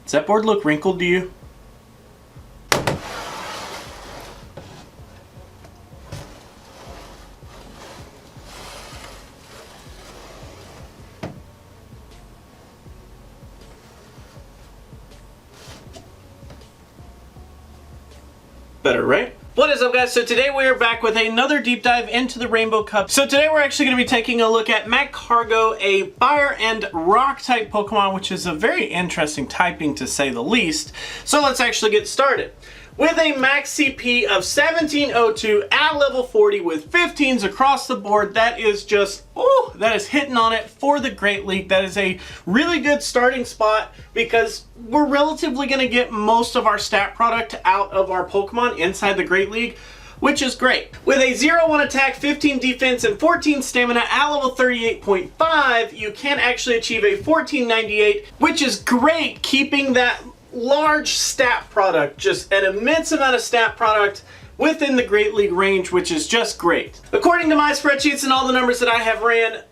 Does that board look wrinkled to you? Better, right? What is up, guys? So today we are back with another deep dive into the Rainbow Cup. So today we're actually going to be taking a look at Magcargo, a fire and rock type Pokemon, which is a very interesting typing to say the least. So let's actually get started. With a max CP of 1702 at level 40 with 15s across the board, that is just, oh, that is hitting on it for the Great League. That is a really good starting spot because we're relatively going to get most of our stat product out of our Pokemon inside the Great League, which is great. With a 0-1 attack, 15 defense, and 14 stamina at level 38.5, you can actually achieve a 1498, which is great, keeping that large stat product, just an immense amount of stat product within the Great League range, which is just great. According to my spreadsheets and all the numbers that I have ran,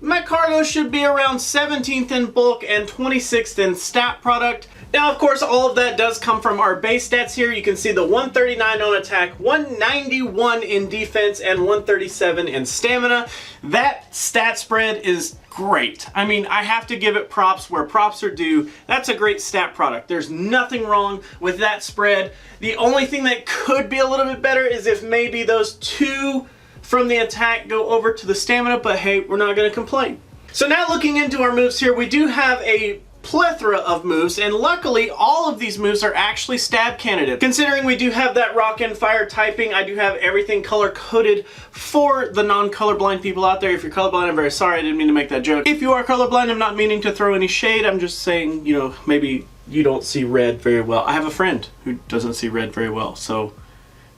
Magcargo should be around 17th in bulk and 26th in stat product. Now, of course, all of that does come from our base stats here. You can see the 139 on attack, 191 in defense, and 137 in stamina. That stat spread is great. I mean, I have to give it props where props are due. That's a great stat product. There's nothing wrong with that spread. The only thing that could be a little bit better is if maybe those two from the attack go over to the stamina, but hey, we're not going to complain. So now looking into our moves here, we do have a plethora of moves, and luckily all of these moves are actually stab candidates. Considering we do have that rock and fire typing, I do have everything color coded for the non-colorblind people out there. If you're colorblind, I'm very sorry, I didn't mean to make that joke. If you are colorblind, I'm not meaning to throw any shade. I'm just saying, you know, maybe you don't see red very well. I have a friend who doesn't see red very well, so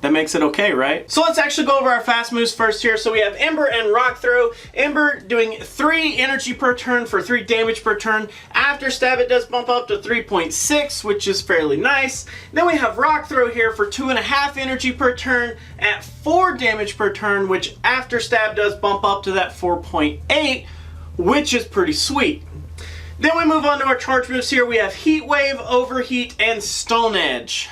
that makes it okay, right? So let's actually go over our fast moves first here. So we have Ember and Rock Throw. Ember doing 3 energy per turn for 3 damage per turn. After stab, it does bump up to 3.6, which is fairly nice. Then we have Rock Throw here for 2.5 energy per turn at 4 damage per turn, which after stab does bump up to that 4.8, which is pretty sweet. Then we move on to our charge moves here. We have Heat Wave, Overheat, and Stone Edge.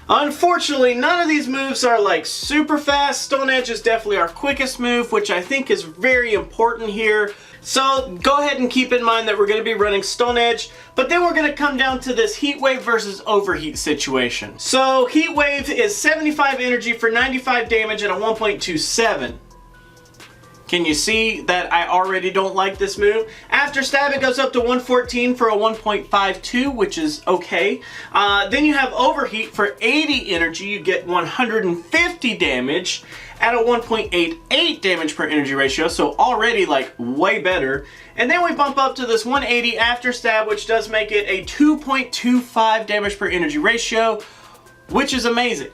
Unfortunately, none of these moves are like super fast. Stone Edge is definitely our quickest move, which I think is very important here. So go ahead and keep in mind that we're going to be running Stone Edge, but then we're going to come down to this Heat Wave versus Overheat situation. So Heat Wave is 75 energy for 95 damage at a 1.27. Can you see that I already don't like this move? After stab, it goes up to 114 for a 1.52, which is okay. Then you have Overheat for 80 energy. You get 150 damage at a 1.88 damage per energy ratio, so already like way better. And then we bump up to this 180 after stab, which does make it a 2.25 damage per energy ratio, which is amazing.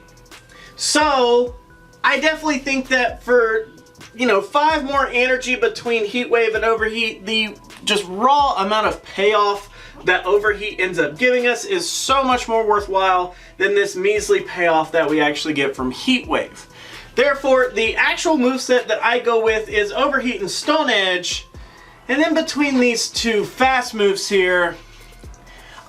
So I definitely think that for, you know, 5 more energy between Heat Wave and Overheat, the just raw amount of payoff that Overheat ends up giving us is so much more worthwhile than this measly payoff that we actually get from Heat Wave. Therefore, the actual moveset that I go with is Overheat and Stone Edge, and then between these two fast moves here,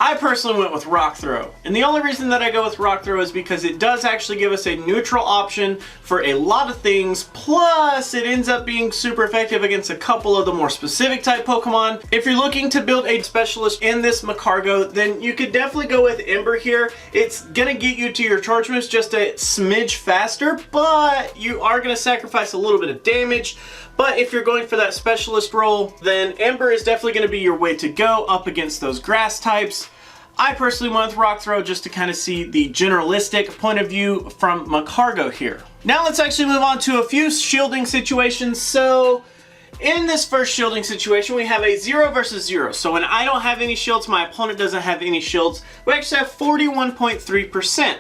I personally went with Rock Throw. And the only reason that I go with Rock Throw is because it does actually give us a neutral option for a lot of things, plus it ends up being super effective against a couple of the more specific type Pokemon. If you're looking to build a specialist in this Magcargo, then you could definitely go with Ember here. It's gonna get you to your charge moves just a smidge faster, but you are gonna sacrifice a little bit of damage. But if you're going for that specialist role, then Ember is definitely going to be your way to go up against those grass types. I personally went with Rock Throw just to kind of see the generalistic point of view from Magcargo here. Now let's actually move on to a few shielding situations. So in this first shielding situation, we have a 0 versus 0. So when I don't have any shields, my opponent doesn't have any shields. We actually have 41.3%.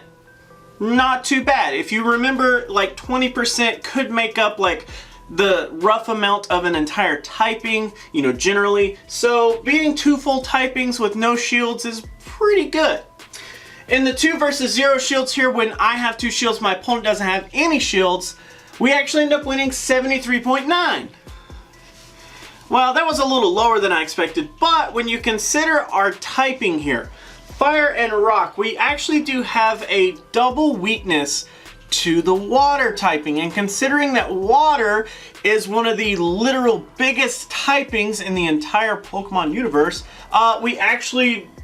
Not too bad. If you remember, like 20% could make up like the rough amount of an entire typing, you know, generally. So beating 2 full typings with no shields is pretty good. In the 2 versus 0 shields here, when I have 2 shields, my opponent doesn't have any shields, we actually end up winning 73.9. Well, that was a little lower than I expected, but when you consider our typing here, fire and rock, we actually do have a double weakness to the water typing. And considering that water is one of the literal biggest typings in the entire Pokemon universe,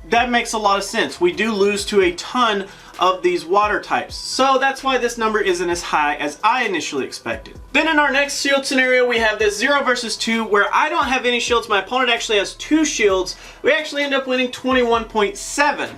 that makes a lot of sense. We do lose to a ton of these water types. So that's why this number isn't as high as I initially expected. Then in our next shield scenario, we have this 0 versus 2 where I don't have any shields. My opponent actually has 2 shields. We actually end up winning 21.7.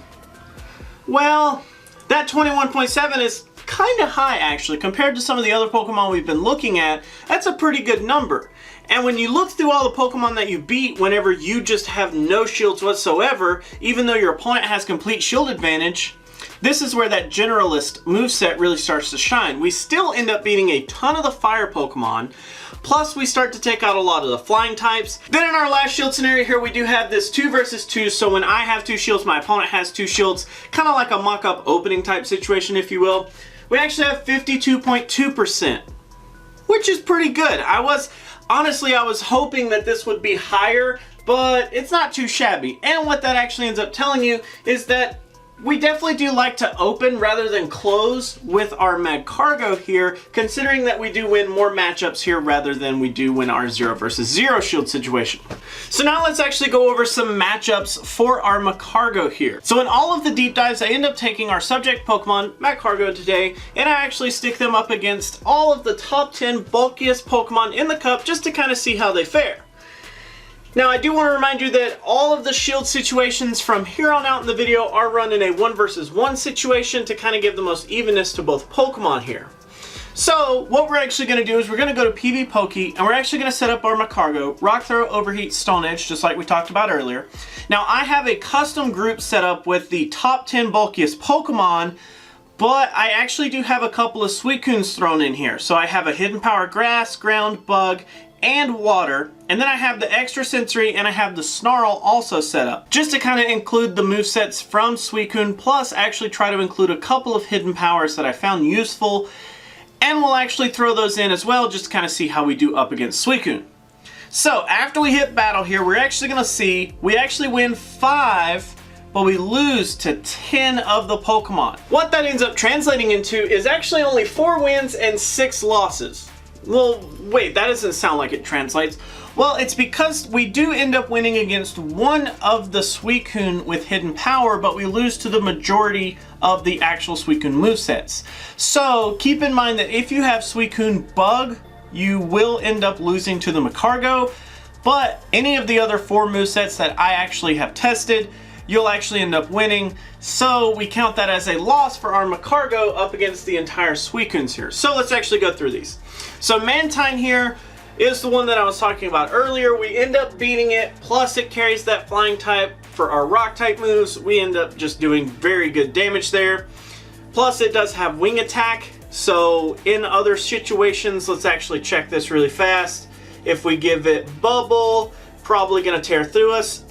Well, that 21.7 is kind of high actually compared to some of the other Pokemon we've been looking at. That's a pretty good number. And when you look through all the Pokemon that you beat whenever you just have no shields whatsoever, even though your opponent has complete shield advantage, this is where that generalist moveset really starts to shine. We still end up beating a ton of the fire Pokemon, plus we start to take out a lot of the flying types. Then in our last shield scenario here, we do have this 2 versus 2, so when I have 2 shields, my opponent has 2 shields, kind of like a mock-up opening type situation, if you will. We actually have 52.2%, which is pretty good. Honestly, I was hoping that this would be higher, but it's not too shabby. And what that actually ends up telling you is that we definitely do like to open rather than close with our Magcargo here, considering that we do win more matchups here rather than we do win our 0 versus 0 shield situation. So now let's actually go over some matchups for our Magcargo here. So in all of the deep dives, I end up taking our subject Pokemon, Magcargo today, and I actually stick them up against all of the top 10 bulkiest Pokemon in the cup just to kind of see how they fare. Now I do want to remind you that all of the shield situations from here on out in the video are run in a 1 versus 1 situation to kind of give the most evenness to both Pokemon here. So what we're actually going to do is we're going to go to PV Pokey and we're actually going to set up our Magcargo, Rock Throw, Overheat, Stone Edge, just like we talked about earlier. Now I have a custom group set up with the top 10 bulkiest Pokemon, but I actually do have a couple of Suicunes thrown in here. So I have a Hidden Power Grass, Ground, Bug, and Water, and then I have the Extra Sensory and I have the Snarl also set up, just to kind of include the movesets from Suicune, plus actually try to include a couple of hidden powers that I found useful, and we'll actually throw those in as well just to kind of see how we do up against Suicune. So after we hit battle here, we're actually going to see we actually win 5, but we lose to 10 of the Pokemon. What that ends up translating into is actually only 4 wins and 6 losses. Well, wait, that doesn't sound like it translates. Well, it's because we do end up winning against one of the Suicune with hidden power, but we lose to the majority of the actual Suicune movesets. So keep in mind that if you have Suicune Bug, you will end up losing to the Magcargo, but any of the other 4 movesets that I actually have tested, you'll actually end up winning. So we count that as a loss for our Magcargo up against the entire Suicunes here. So let's actually go through these. So Mantine here is the one that I was talking about earlier. We end up beating it, plus it carries that flying type for our rock type moves. We end up just doing very good damage there. Plus it does have wing attack. So in other situations, let's actually check this really fast. If we give it bubble, probably gonna tear through us.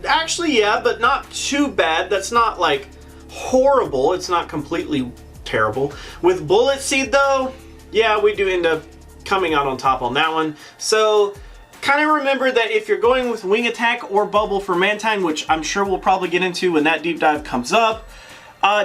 Actually, yeah, but not too bad. That's not like horrible. It's not completely terrible. With Bullet Seed though, yeah, we do end up coming out on top on that one. So kind of remember that if you're going with Wing Attack or Bubble for Mantine, which I'm sure we'll probably get into when that deep dive comes up,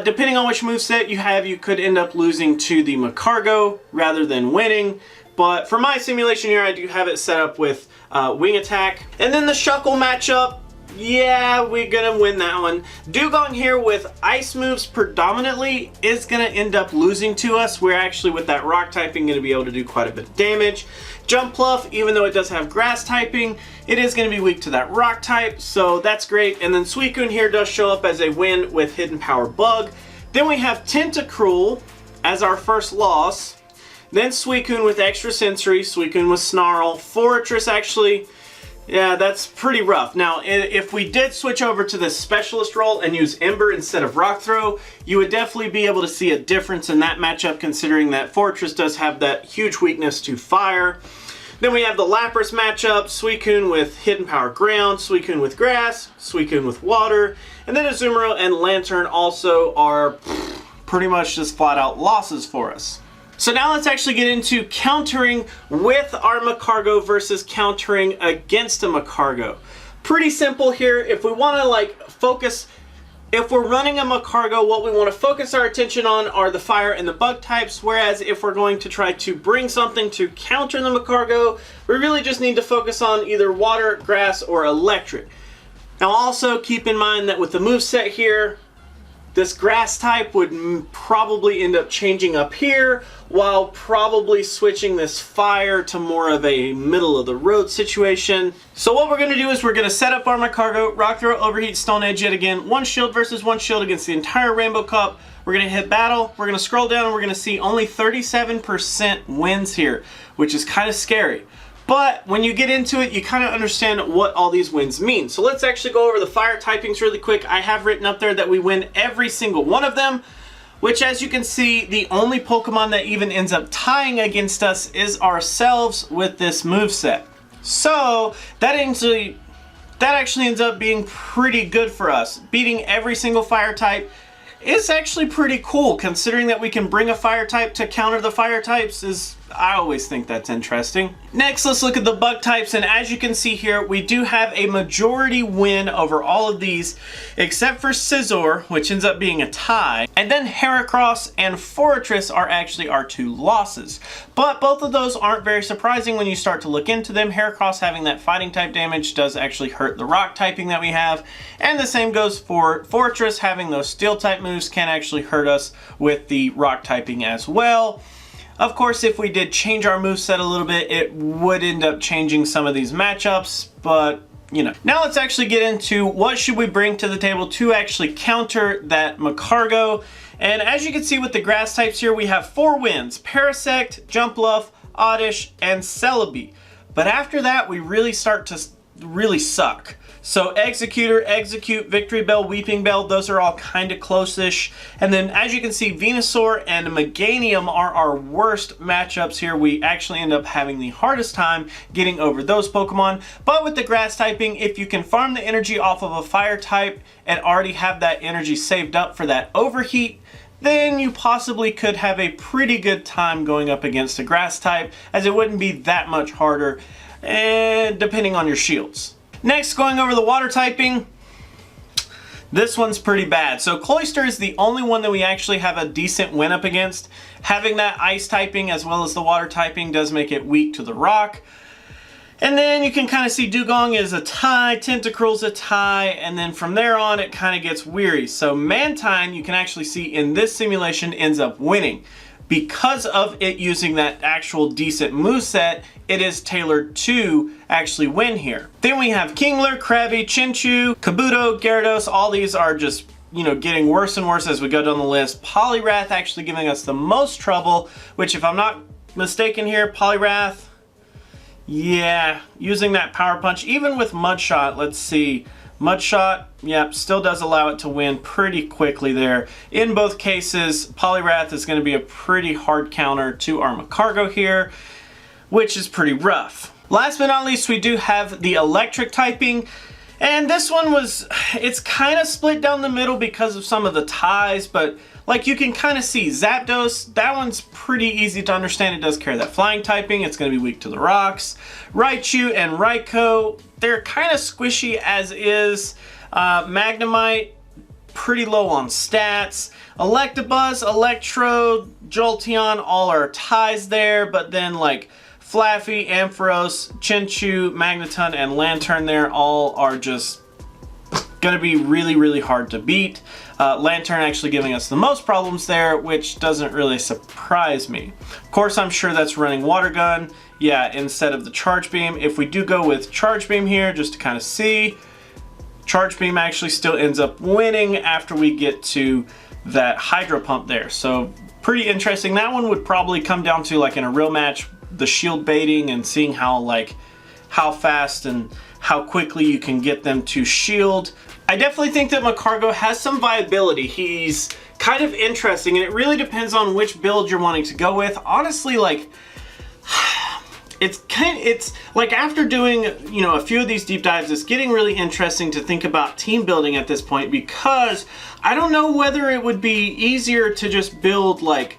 depending on which moveset you have, you could end up losing to the Magcargo rather than winning. But for my simulation here, I do have it set up with Wing Attack. And then the Shuckle matchup, yeah, we're gonna win that one. Dugong here with ice moves predominantly is gonna end up losing to us. We're actually with that rock typing gonna be able to do quite a bit of damage. Jumpluff, even though it does have grass typing, it is gonna be weak to that rock type, so that's great. And then Suicune here does show up as a win with Hidden Power Bug. Then we have Tentacruel as our first loss. Then Suicune with Extra Sensory, Suicune with Snarl. Fortress actually, yeah, that's pretty rough. Now, if we did switch over to the specialist role and use Ember instead of Rock Throw, you would definitely be able to see a difference in that matchup, considering that Fortress does have that huge weakness to fire. Then we have the Lapras matchup, Suicune with Hidden Power Ground, Suicune with Grass, Suicune with Water, and then Azumarill and Lantern also are pretty much just flat out losses for us. So now let's actually get into countering with our Magcargo versus countering against a Magcargo. Pretty simple here. If we want to like focus, if we're running a Magcargo, what we want to focus our attention on are the fire and the bug types, whereas if we're going to try to bring something to counter the Magcargo, we really just need to focus on either water, grass, or electric. Now also keep in mind that with the moveset here, this grass type would probably end up changing up here, while probably switching this fire to more of a middle of the road situation. So what we're going to do is we're going to set up our Magcargo, rock throw, overheat, stone edge yet again. One shield versus one shield against the entire Rainbow Cup. We're going to hit battle. We're going to scroll down and we're going to see only 37% wins here, which is kind of scary. But when you get into it, you kind of understand what all these wins mean. So let's actually go over the fire typings really quick. I have written up there that we win every single one of them, which as you can see, the only Pokemon that even ends up tying against us is ourselves with this moveset. So that actually ends up being pretty good for us. Beating every single fire type is actually pretty cool, considering that we can bring a fire type to counter the fire types. I always think that's interesting. Next, let's look at the bug types, and as you can see here, we do have a majority win over all of these, except for Scizor, which ends up being a tie, and then Heracross and Forretress are actually our two losses. But both of those aren't very surprising when you start to look into them. Heracross having that fighting type damage does actually hurt the rock typing that we have, and the same goes for Forretress. Having those steel type moves can actually hurt us with the rock typing as well. Of course, if we did change our moveset a little bit, it would end up changing some of these matchups, but you know. Now let's actually get into what should we bring to the table to actually counter that Magcargo. And as you can see with the grass types here, we have 4 wins: Parasect, Jumpluff, Oddish, and Celebi. But after that, we really start to really suck. So Executor, Execute, Victory Bell, Weeping Bell, those are all kind of close-ish. And then as you can see, Venusaur and Meganium are our worst matchups here. We actually end up having the hardest time getting over those Pokemon. But with the grass typing, if you can farm the energy off of a fire type and already have that energy saved up for that overheat, then you possibly could have a pretty good time going up against a grass type, as it wouldn't be that much harder, and depending on your shields. Next, going over the water typing, this one's pretty bad. So Cloyster is the only one that we actually have a decent win up against. Having that ice typing as well as the water typing does make it weak to the rock. And then you can kind of see Dugong is a tie, Tentacruel's a tie, and then from there on it kind of gets weary. So Mantine, you can actually see in this simulation, ends up winning. Because of it using that actual decent moveset, it is tailored to actually win here. Then we have Kingler, Krabby, Chinchou, Kabuto, Gyarados. All these are just, you know, getting worse and worse as we go down the list. Poliwrath actually giving us the most trouble, which if I'm not mistaken here, Poliwrath, yeah, using that Power Punch, even with Mudshot, let's see. Mudshot, yep, still does allow it to win pretty quickly there. In both cases, Poliwrath is going to be a pretty hard counter to our Magcargo here, which is pretty rough. Last but not least, we do have the electric typing. And this one it's kind of split down the middle because of some of the ties, but like you can kind of see, Zapdos, that one's pretty easy to understand. It does carry that flying typing. It's going to be weak to the rocks. Raichu and Raikou, they're kind of squishy as is. Magnemite, pretty low on stats. Electabuzz, Electrode, Jolteon, all are ties there, but then like Flaffy, Ampharos, Chinchou, Magneton, and Lantern there all are just going to be really, really hard to beat. Lantern actually giving us the most problems there, which doesn't really surprise me. Of course, I'm sure that's running Water Gun, yeah, instead of the Charge Beam. If we do go with Charge Beam here, just to kind of see, Charge Beam actually still ends up winning after we get to that Hydro Pump there. So pretty interesting. That one would probably come down to, like in a real match, the shield baiting and seeing how fast and how quickly you can get them to shield. I definitely think that Magcargo has some viability. He's kind of interesting, and it really depends on which build you're wanting to go with. Honestly, like, it's like after doing, you know, a few of these deep dives, it's getting really interesting to think about team building at this point, because I don't know whether it would be easier to just build like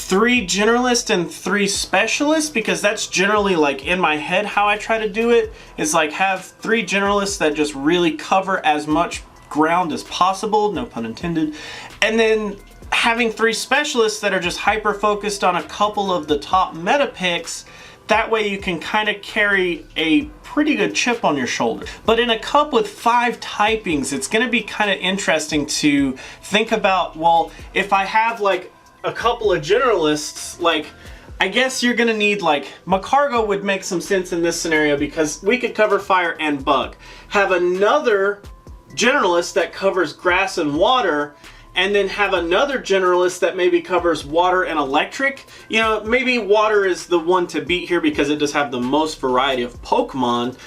3 generalists and 3 specialists, because that's generally like in my head how I try to do it, is like have 3 generalists that just really cover as much ground as possible, no pun intended, and then having 3 specialists that are just hyper focused on a couple of the top meta picks. That way you can kind of carry a pretty good chip on your shoulder. But in a cup with 5 typings, it's going to be kind of interesting to think about, well, if I have like a couple of generalists, like I guess you're going to need like Magcargo would make some sense in this scenario because we could cover fire and bug. Have another generalist that covers grass and water, and then have another generalist that maybe covers water and electric. You know, maybe water is the one to beat here because it does have the most variety of Pokemon.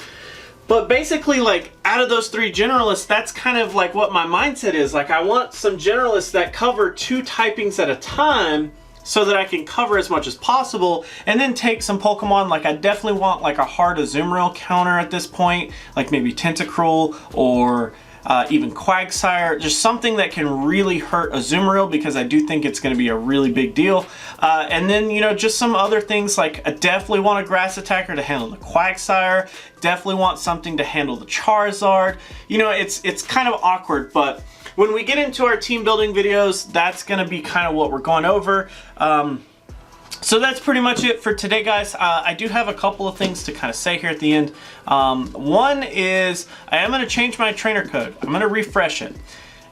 But basically, like, out of those 3 generalists, that's kind of like what my mindset is. Like, I want some generalists that cover 2 typings at a time so that I can cover as much as possible, and then take some Pokemon. Like, I definitely want like a hard Azumarill counter at this point, like maybe Tentacruel or even Quagsire, just something that can really hurt Azumarill, because I do think it's going to be a really big deal. And then, you know, just some other things, like I definitely want a grass attacker to handle the Quagsire, definitely want something to handle the Charizard. You know, it's kind of awkward, but when we get into our team building videos, that's going to be kind of what we're going over. So that's pretty much it for today, guys. I do have a couple of things to kind of say here at the end. One is I am going to change my trainer code. I'm going to refresh it.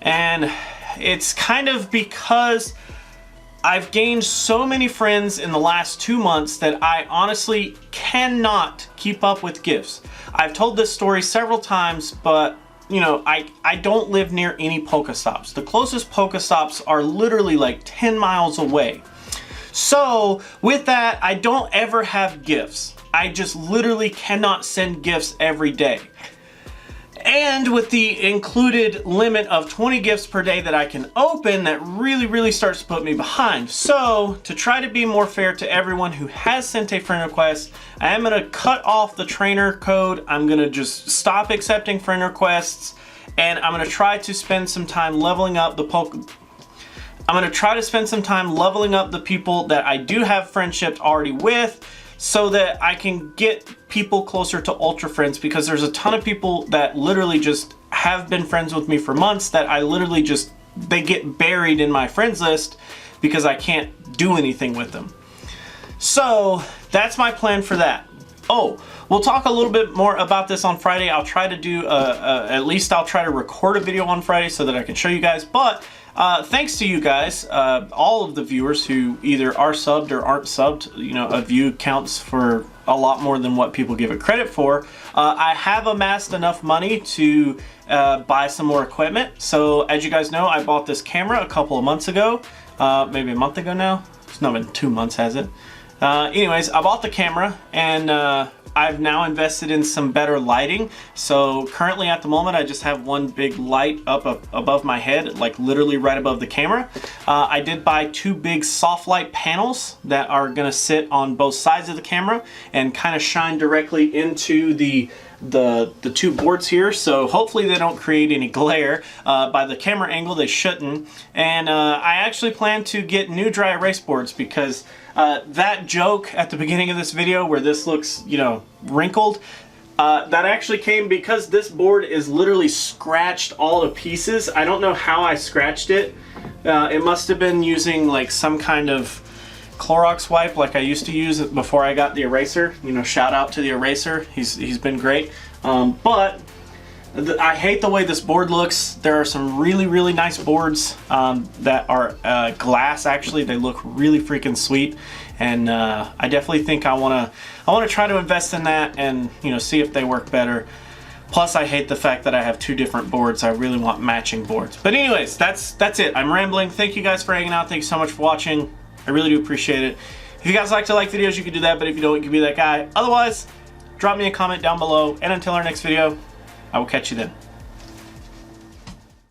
And it's kind of because I've gained so many friends in the last 2 months that I honestly cannot keep up with gifts. I've told this story several times, but you know, I don't live near any Pokestops. The closest Pokestops are literally like 10 miles away. So with that, I don't ever have gifts. I just literally cannot send gifts every day. And with the included limit of 20 gifts per day that I can open, that really starts to put me behind. So to try to be more fair to everyone who has sent a friend request, I am going to cut off the trainer code. I'm going to just stop accepting friend requests, and I'm going to try to spend some time leveling up the I'm going to try to spend some time leveling up the people that I do have friendships already with, so that I can get people closer to Ultra Friends, because there's a ton of people that literally just have been friends with me for months that I literally just, they get buried in my friends list because I can't do anything with them. So that's my plan for that. Oh, we'll talk a little bit more about this on Friday. I'll try to do, at least I'll try to record a video on Friday so that I can show you guys. But thanks to you guys, all of the viewers who either are subbed or aren't subbed. You know, a view counts for a lot more than what people give it credit for. I have amassed enough money to buy some more equipment. So as you guys know, I bought this camera a couple of months ago, maybe a month ago now. It's not been 2 months, has it? Anyways, I bought the camera, and I've now invested in some better lighting. So currently at the moment, I just have one big light up above my head, like literally right above the camera. I did buy 2 big soft light panels that are gonna sit on both sides of the camera and kind of shine directly into the 2 boards here, so hopefully they don't create any glare. By the camera angle, they shouldn't. And I actually plan to get new dry erase boards, because that joke at the beginning of this video where this looks, you know, wrinkled, that actually came because this board is literally scratched all to pieces. I don't know how I scratched it. It must have been using like some kind of Clorox wipe like I used to use it before I got the eraser. You know, shout out to the eraser. He's been great. But I hate the way this board looks. There are some really nice boards that are glass. Actually, they look really freaking sweet, and I definitely think I want to try to invest in that and, you know, see if they work better. Plus, I hate the fact that I have 2 different boards. I really want matching boards. But anyways, that's it. I'm rambling. Thank you guys for hanging out. Thank you so much for watching. I really do appreciate it. If you guys like to like videos, you can do that, but if you don't, you can be that guy. Otherwise, drop me a comment down below, and until our next video, I will catch you then.